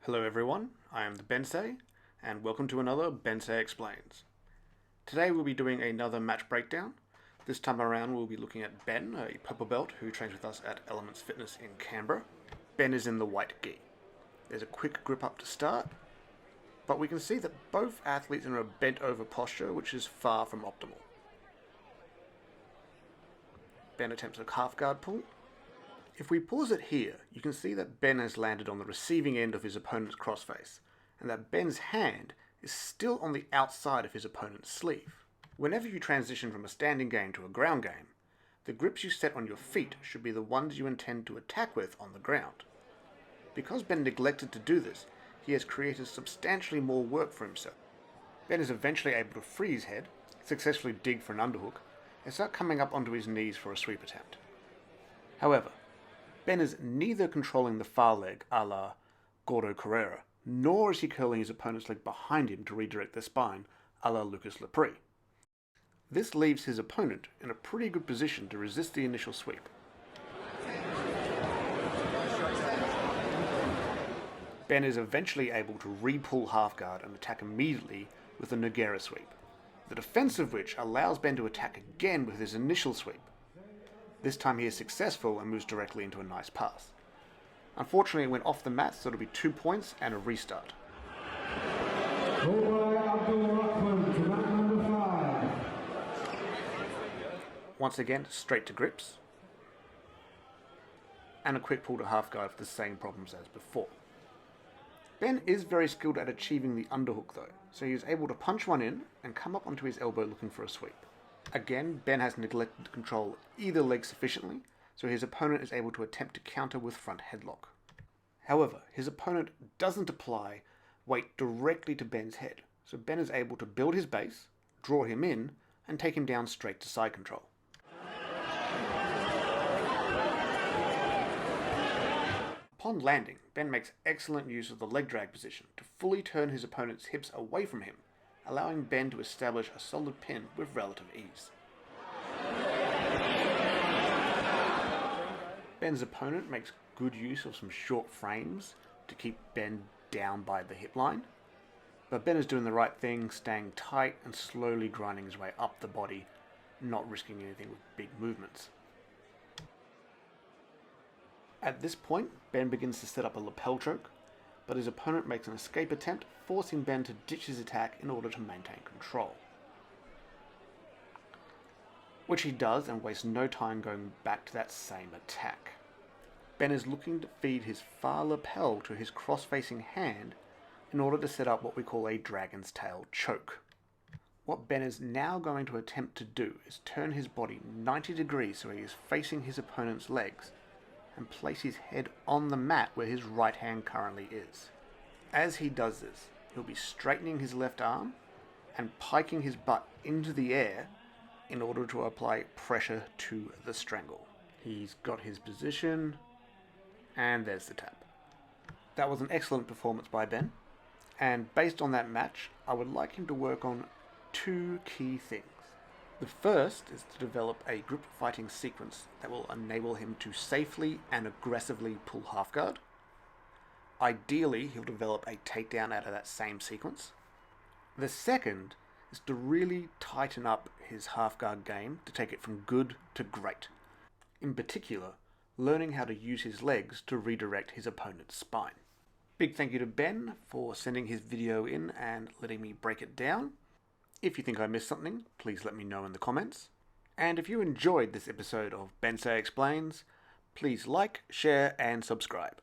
Hello everyone, I am the Bensei, and welcome to another Bensei Explains. Today we'll be doing another match breakdown. This time around we'll be looking at Benn, a purple belt who trains with us at Elements Fitness in Canberra. Benn is in the white gi. There's a quick grip up to start, but we can see that both athletes are in a bent over posture, which is far from optimal. Benn attempts a calf guard pull. If we pause it here, you can see that Benn has landed on the receiving end of his opponent's crossface, and that Benn's hand is still on the outside of his opponent's sleeve. Whenever you transition from a standing game to a ground game, the grips you set on your feet should be the ones you intend to attack with on the ground. Because Benn neglected to do this, he has created substantially more work for himself. Benn is eventually able to free his head, successfully dig for an underhook, and start coming up onto his knees for a sweep attempt. However, Benn is neither controlling the far leg a la Gordo Carrera, nor is he curling his opponent's leg behind him to redirect the spine a la Lucas Lepre. This leaves his opponent in a pretty good position to resist the initial sweep. Benn is eventually able to re-pull half guard and attack immediately with a Nogueira sweep, the defense of which allows Benn to attack again with his initial sweep. This time he is successful and moves directly into a nice pass. Unfortunately it went off the mat, so it'll be 2 points and a restart. Once again, straight to grips. And a quick pull to half guard for the same problems as before. Benn is very skilled at achieving the underhook though, so he is able to punch one in and come up onto his elbow looking for a sweep. Again, Benn has neglected to control either leg sufficiently, so his opponent is able to attempt to counter with front headlock. However, his opponent doesn't apply weight directly to Benn's head, so Benn is able to build his base, draw him in, and take him down straight to side control. Upon landing, Benn makes excellent use of the leg drag position to fully turn his opponent's hips away from him, allowing Benn to establish a solid pin with relative ease. Benn's opponent makes good use of some short frames to keep Benn down by the hip line, but Benn is doing the right thing, staying tight and slowly grinding his way up the body, not risking anything with big movements. At this point, Benn begins to set up a lapel choke, but his opponent makes an escape attempt, forcing Benn to ditch his attack in order to maintain control. Which he does and wastes no time going back to that same attack. Benn is looking to feed his far lapel to his cross-facing hand in order to set up what we call a dragon's tail choke. What Benn is now going to attempt to do is turn his body 90 degrees so he is facing his opponent's legs, and place his head on the mat where his right hand currently is. As he does this, he'll be straightening his left arm and piking his butt into the air in order to apply pressure to the strangle. He's got his position, and there's the tap. That was an excellent performance by Benn, and based on that match, I would like him to work on 2 key things. The first is to develop a grip fighting sequence that will enable him to safely and aggressively pull half guard. Ideally, he'll develop a takedown out of that same sequence. The second is to really tighten up his half guard game to take it from good to great. In particular, learning how to use his legs to redirect his opponent's spine. Big thank you to Benn for sending his video in and letting me break it down. If you think I missed something, please let me know in the comments. And if you enjoyed this episode of Bensei Explains, please like, share, and subscribe.